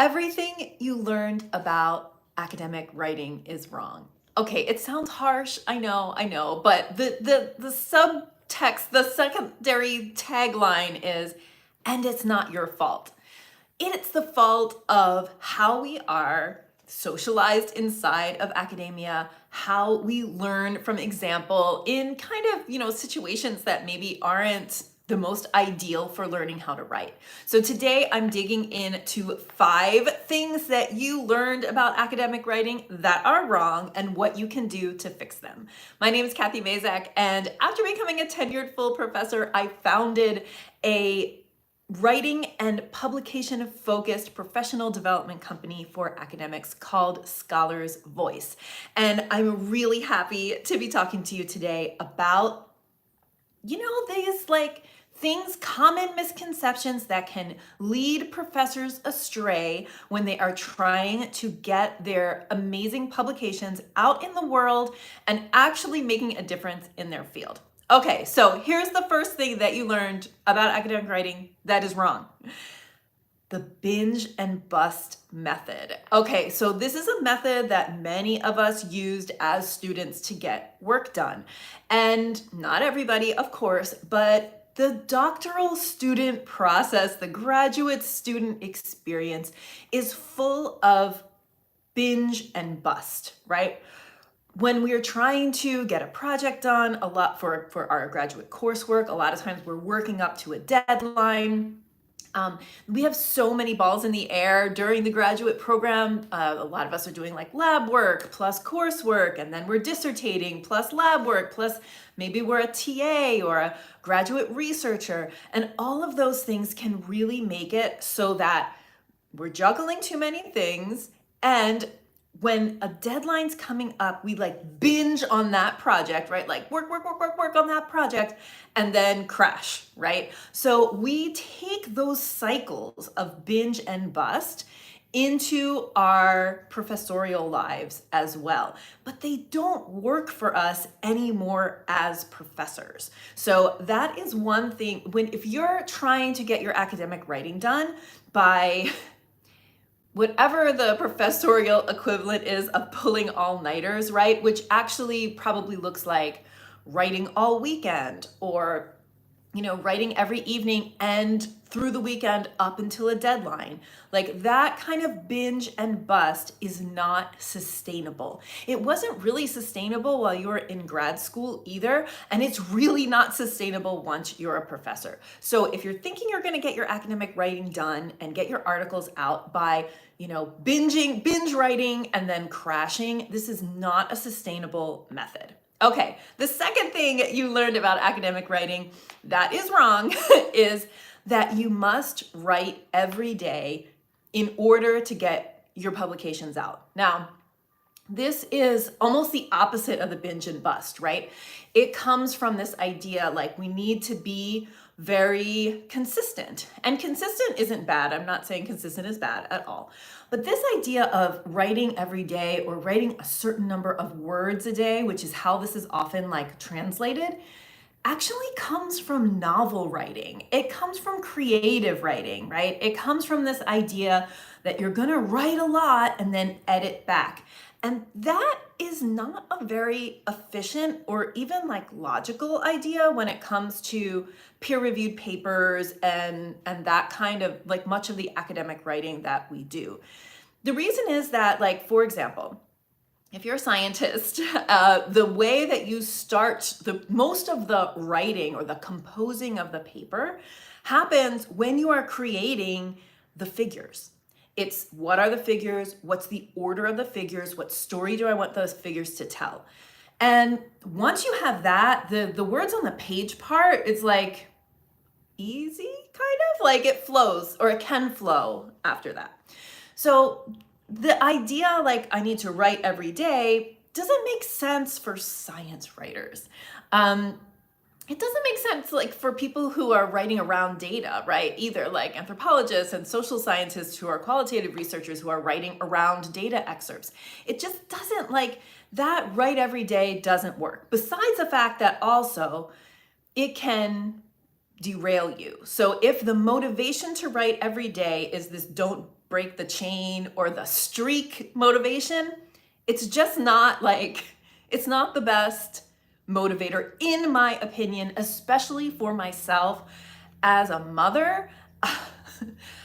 Everything you learned about academic writing is wrong. Okay, it sounds harsh, I know, but the subtext, the secondary tagline is, and it's not your fault. It's the fault of how we are socialized inside of academia, how we learn from example in kind of, situations that maybe aren't the most ideal for learning how to write. So today I'm digging into 5 things that you learned about academic writing that are wrong and what you can do to fix them. My name is Kathy Mazak, and after becoming a tenured full professor, I founded a writing and publication focused professional development company for academics called Scholar's Voice. And I'm really happy to be talking to you today about, these things, common misconceptions that can lead professors astray when they are trying to get their amazing publications out in the world and actually making a difference in their field. Okay, so here's the first thing that you learned about academic writing that is wrong. The binge and bust method. Okay, so this is a method that many of us used as students to get work done. And not everybody, of course, but the doctoral student process, the graduate student experience is full of binge and bust, right? When we're trying to get a project done, a lot for our graduate coursework, a lot of times we're working up to a deadline. We have so many balls in the air during the graduate program. A lot of us are doing lab work plus coursework, and then we're dissertating plus lab work, plus maybe we're a TA or a graduate researcher. And all of those things can really make it so that we're juggling too many things, and when a deadline's coming up, we binge on that project, right? Work on that project and then crash, right? So we take those cycles of binge and bust into our professorial lives as well, but they don't work for us anymore as professors. So that is one thing. If you're trying to get your academic writing done by whatever the professorial equivalent is of pulling all-nighters, right? Which actually probably looks like writing all weekend, or writing every evening and through the weekend up until a deadline. That kind of binge and bust is not sustainable. It wasn't really sustainable while you were in grad school either, and it's really not sustainable once you're a professor. So if you're thinking you're going to get your academic writing done and get your articles out by binge writing and then crashing, this is not a sustainable method. Okay, the second thing you learned about academic writing that is wrong is that you must write every day in order to get your publications out. Now, this is almost the opposite of the binge and bust, right? It comes from this idea we need to be very consistent. And consistent isn't bad. I'm not saying consistent is bad at all. But this idea of writing every day or writing a certain number of words a day, which is how this is often translated, actually comes from novel writing. It comes from creative writing, right? It comes from this idea that you're gonna write a lot and then edit back. And that is not a very efficient or even logical idea when it comes to peer-reviewed papers and that kind of much of the academic writing that we do. The reason is that for example, if you're a scientist, the way that you start most of the writing or the composing of the paper happens when you are creating the figures. It's what are the figures? What's the order of the figures? What story do I want those figures to tell? And once you have that, the words on the page part, it's easy, kind of, it flows, or it can flow after that. So the idea I need to write every day doesn't make sense for science writers. It doesn't make sense for people who are writing around data, right? Either anthropologists and social scientists who are qualitative researchers who are writing around data excerpts. It just doesn't that write every day doesn't work. Besides the fact that also it can derail you. So if the motivation to write every day is this don't break the chain or the streak motivation, it's just not like, it's not the best motivator, in my opinion, especially for myself as a mother.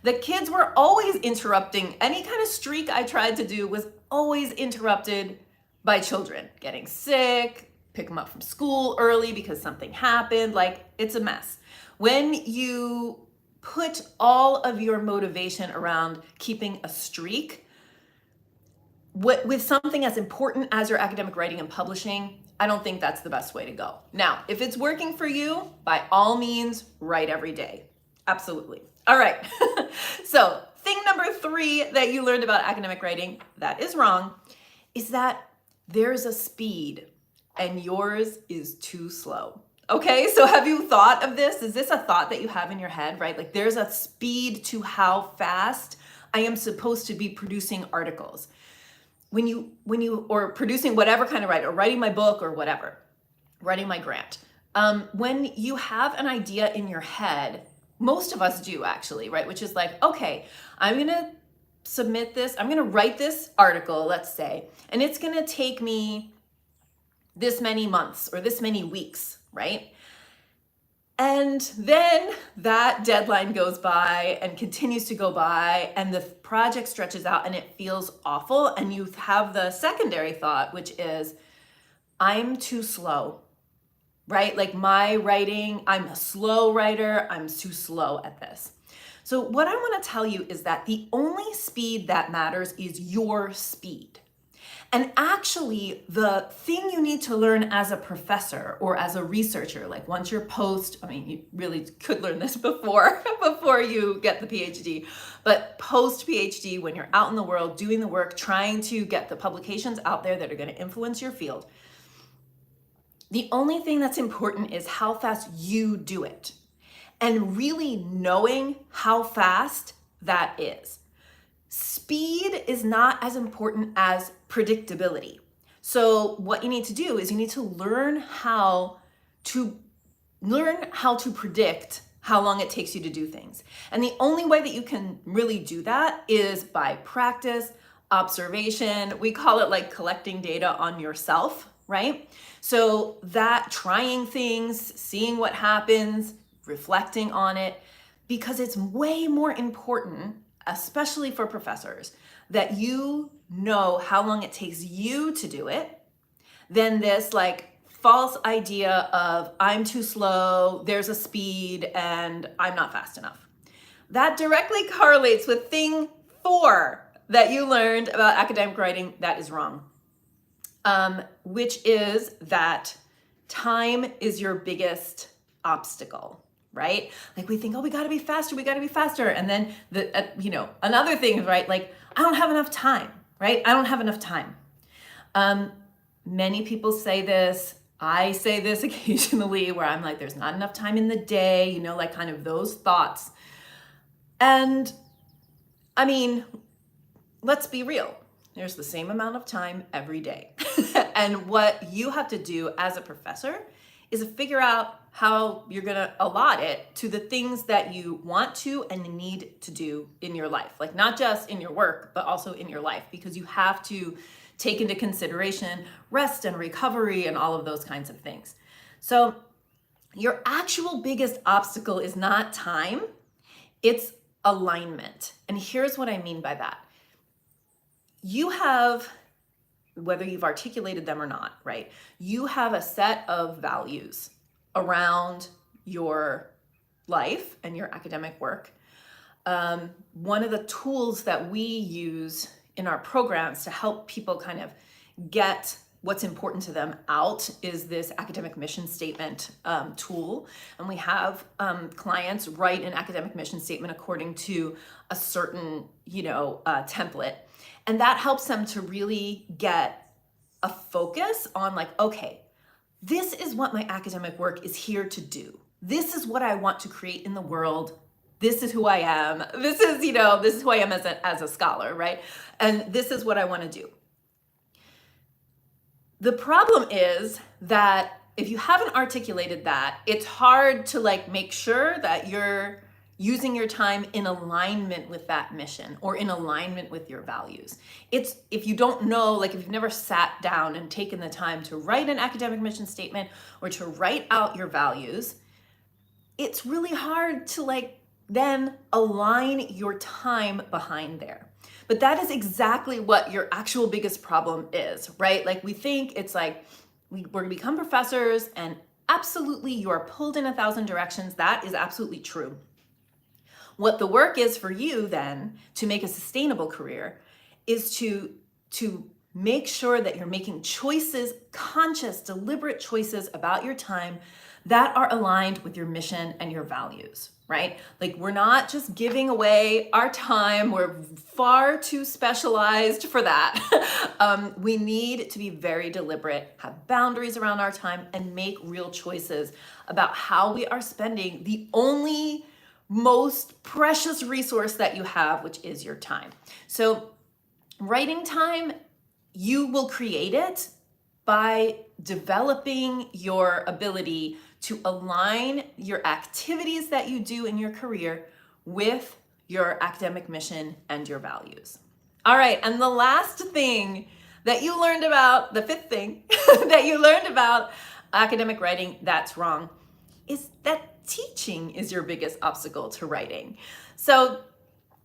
The kids were always interrupting. Any kind of streak I tried to do was always interrupted by children getting sick, pick them up from school early because something happened. Like, it's a mess. When you put all of your motivation around keeping a streak, with something as important as your academic writing and publishing, I don't think that's the best way to go. Now, if it's working for you, by all means, write every day. Absolutely. All right. So thing number 3 that you learned about academic writing that is wrong is that there's a speed and yours is too slow. Okay, so have you thought of this? Is this a thought that you have in your head, right? Like, there's a speed to how fast I am supposed to be producing articles. When you, or producing whatever kind of writing, or writing my book or whatever, writing my grant. When you have an idea in your head, most of us do actually, right? Which is like, okay, I'm gonna submit this, I'm gonna write this article, let's say, and it's gonna take me this many months or this many weeks, right? And then that deadline goes by and continues to go by, and the project stretches out and it feels awful. And you have the secondary thought, which is, I'm too slow, right? Like, my writing, I'm a slow writer, I'm too slow at this. So what I want to tell you is that the only speed that matters is your speed. And actually, the thing you need to learn as a professor or as a researcher, like once you're you really could learn this before you get the PhD, but post PhD, when you're out in the world doing the work, trying to get the publications out there that are going to influence your field, the only thing that's important is how fast you do it, and really knowing how fast that is. Speed is not as important as predictability. So what you need to do is you need to learn how to predict how long it takes you to do things. And the only way that you can really do that is by practice, observation. We call it like collecting data on yourself, right? So that trying things, seeing what happens, reflecting on it, because it's way more important, especially for professors, that you know how long it takes you to do it than this like false idea of I'm too slow, there's a speed, and I'm not fast enough. That directly correlates with thing 4 that you learned about academic writing that is wrong, which is that time is your biggest obstacle. Right? Like, we think, oh, we gotta be faster. And then another thing, right? Like, I don't have enough time, right? I don't have enough time. Many people say this. I say this occasionally, where I'm like, there's not enough time in the day, like kind of those thoughts. And I mean, let's be real. There's the same amount of time every day. And what you have to do as a professor is to figure out how you're gonna allot it to the things that you want to and need to do in your life. Like, not just in your work, but also in your life, because you have to take into consideration rest and recovery and all of those kinds of things. So your actual biggest obstacle is not time, it's alignment. And here's what I mean by that. You have, whether you've articulated them or not, right? You have a set of values around your life and your academic work. One of the tools that we use in our programs to help people kind of get what's important to them out is this academic mission statement tool. And we have clients write an academic mission statement according to a certain, template. And that helps them to really get a focus on like, okay, this is what my academic work is here to do. This is what I want to create in the world. This is who I am. This is who I am as a scholar, right? And this is what I want to do. The problem is that if you haven't articulated that, it's hard to like make sure that you're using your time in alignment with that mission or in alignment with your values. It's, if you don't know, like if you've never sat down and taken the time to write an academic mission statement or to write out your values, it's really hard to like then align your time behind there. But that is exactly what your actual biggest problem is, right? Like we think it's like we're gonna become professors and absolutely you are pulled in 1,000 directions. That is absolutely true. What the work is for you then to make a sustainable career is to make sure that you're making choices, conscious, deliberate choices about your time that are aligned with your mission and your values, right? Like we're not just giving away our time. We're far too specialized for that. We need to be very deliberate, have boundaries around our time, and make real choices about how we are spending the only most precious resource that you have, which is your time. So writing time, you will create it by developing your ability to align your activities that you do in your career with your academic mission and your values. All right, and the last thing that you learned about, the fifth thing that you learned about academic writing that's wrong is that teaching is your biggest obstacle to writing. So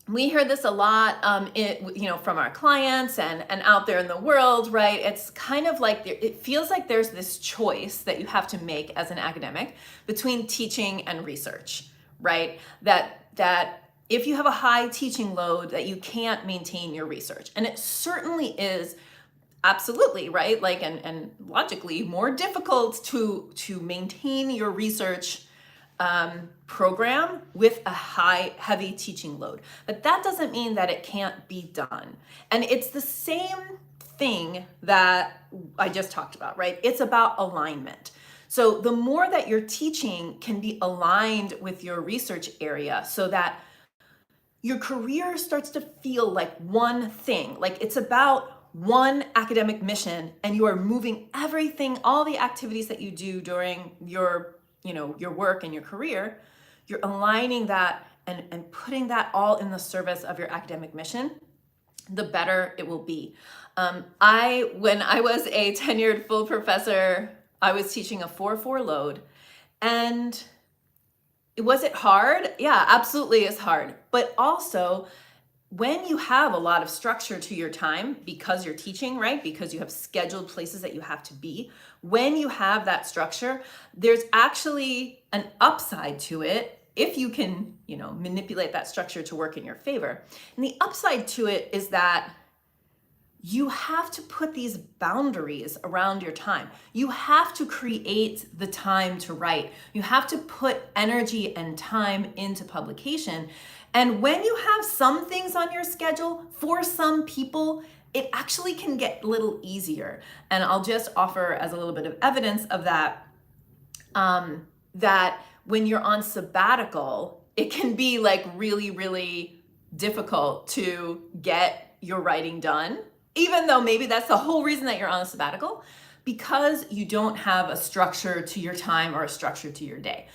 we hear this a lot, from our clients and out there in the world, right? It's kind of like it feels like there's this choice that you have to make as an academic between teaching and research, right? That if you have a high teaching load, that you can't maintain your research, and it certainly is. Absolutely, right? Like, and logically more difficult to maintain your research program with a heavy teaching load. But that doesn't mean that it can't be done. And it's the same thing that I just talked about, right? It's about alignment. So the more that your teaching can be aligned with your research area so that your career starts to feel like one thing, like it's about one academic mission, and you are moving everything, all the activities that you do during your work and your career, you're aligning that and putting that all in the service of your academic mission, the better it will be. When I was a tenured full professor, I was teaching a 4-4 load, and was it hard? Yeah, absolutely it's hard. But also, when you have a lot of structure to your time because you're teaching, right? Because you have scheduled places that you have to be. When you have that structure, there's actually an upside to it if you can, manipulate that structure to work in your favor. And the upside to it is that you have to put these boundaries around your time. You have to create the time to write. You have to put energy and time into publication. And when you have some things on your schedule, for some people, it actually can get a little easier. And I'll just offer as a little bit of evidence of that, that when you're on sabbatical, it can be like really, really difficult to get your writing done, even though maybe that's the whole reason that you're on a sabbatical, because you don't have a structure to your time or a structure to your day.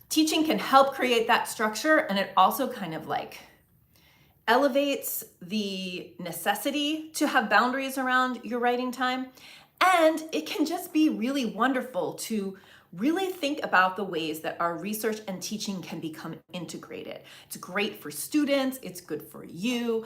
Teaching can help create that structure, and it also kind of like elevates the necessity to have boundaries around your writing time. And it can just be really wonderful to really think about the ways that our research and teaching can become integrated. It's great for students, it's good for you.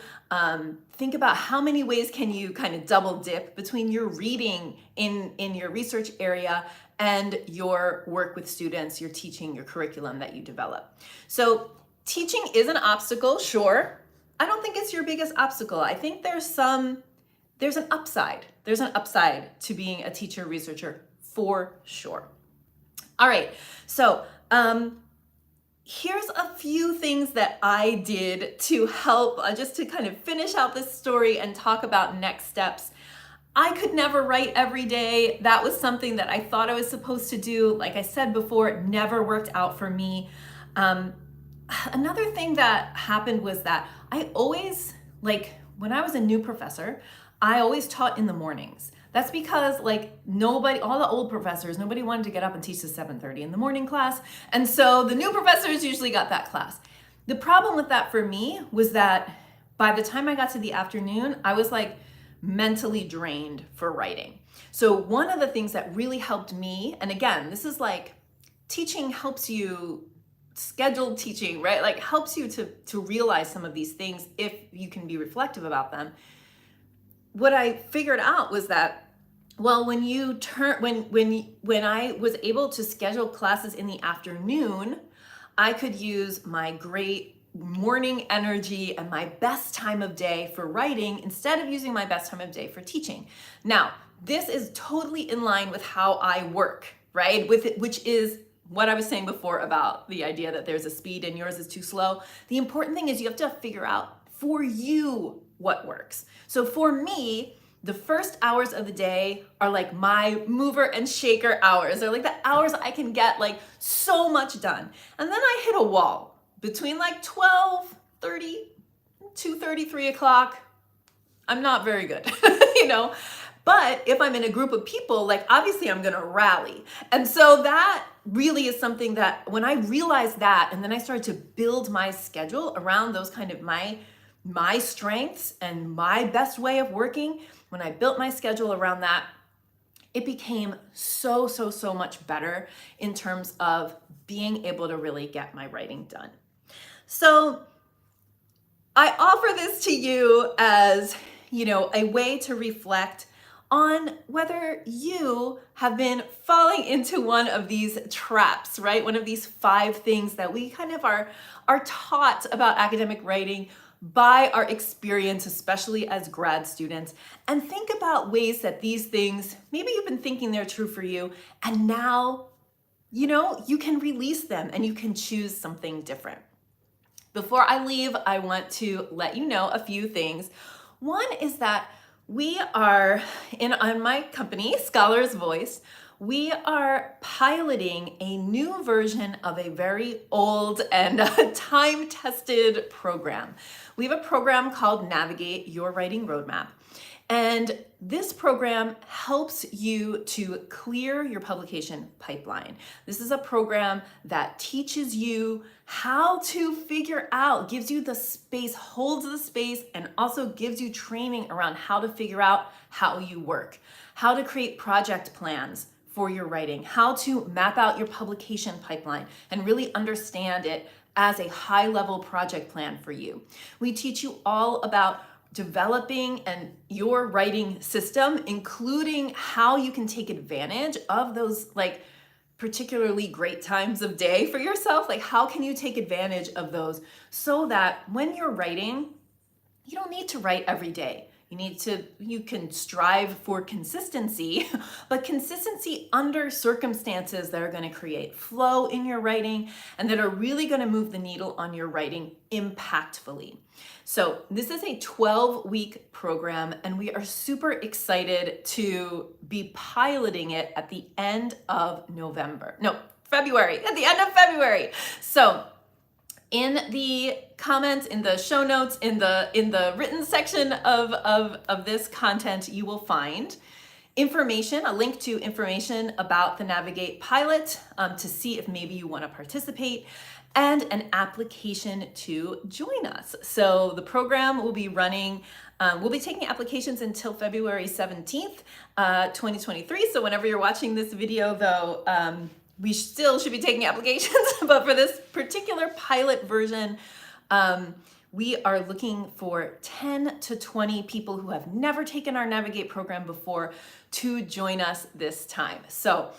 Think about how many ways can you kind of double dip between your reading in your research area and your work with students, your teaching, your curriculum that you develop. So teaching is an obstacle, sure. I don't think it's your biggest obstacle. I think there's an upside. There's an upside to being a teacher, researcher, for sure. All right, so here's a few things that I did to help, just to kind of finish out this story and talk about next steps. I could never write every day. That was something that I thought I was supposed to do. Like I said before, it never worked out for me. Another thing that happened was that I always, when I was a new professor, I always taught in the mornings. That's because all the old professors, nobody wanted to get up and teach the 7:30 in the morning class. And so the new professors usually got that class. The problem with that for me was that by the time I got to the afternoon, I was like mentally drained for writing. So one of the things that really helped me, and again, this is like teaching helps you, scheduled teaching, right? Like helps you to realize some of these things if you can be reflective about them. What I figured out was that, well, when I was able to schedule classes in the afternoon, I could use my great morning energy and my best time of day for writing instead of using my best time of day for teaching. Now, this is totally in line with how I work, right? Which is what I was saying before about the idea that there's a speed and yours is too slow. The important thing is you have to figure out for you what works. So for me, the first hours of the day are like my mover and shaker hours. They're like the hours I can get like so much done. And then I hit a wall between like 12:30, 2:30, 3 o'clock. I'm not very good, you know? But if I'm in a group of people, like obviously I'm gonna rally. And so that really is something that when I realized that, and then I started to build my schedule around those kind of my strengths and my best way of working, when I built my schedule around that, it became so much better in terms of being able to really get my writing done. So I offer this to you as, you know, a way to reflect on whether you have been falling into one of these traps, right? One of these 5 things that we kind of are taught about academic writing by our experience, especially as grad students, and think about ways that these things, maybe you've been thinking they're true for you, and now, you know, you can release them and you can choose something different. Before I leave, I want to let you know a few things. One is that we are on my company, Scholar's Voice, we are piloting a new version of a very old and time-tested program. We have a program called Navigate Your Writing Roadmap. And this program helps you to clear your publication pipeline. This is a program that teaches you how to figure out, gives you the space, holds the space, and also gives you training around how to figure out how you work, how to create project plans for your writing, how to map out your publication pipeline and really understand it as a high-level project plan for you. We teach you all about developing your writing system, including how you can take advantage of those like particularly great times of day for yourself. Like how can you take advantage of those so that when you're writing, you don't need to write every day. You can strive for consistency, but consistency under circumstances that are going to create flow in your writing and that are really going to move the needle on your writing impactfully. So this is a 12-week program, and we are super excited to be piloting it at the end of February, at the end of February. So in the comments, in the show notes, in the written section of this content, you will find information, a link to information about the Navigate pilot to see if maybe you want to participate, and an application to join us. So the program will be running, we'll be taking applications until February 17th, 2023. So whenever you're watching this video though, we still should be taking applications, but for this particular pilot version, we are looking for 10 to 20 people who have never taken our Navigate program before to join us this time. So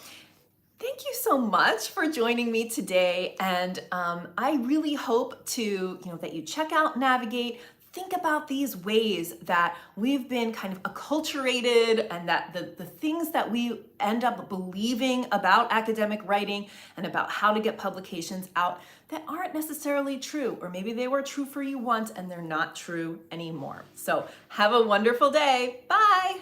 thank you so much for joining me today. And I really hope that you check out Navigate. Think about these ways that we've been kind of acculturated and that the things that we end up believing about academic writing and about how to get publications out that aren't necessarily true, or maybe they were true for you once and they're not true anymore. So have a wonderful day. Bye.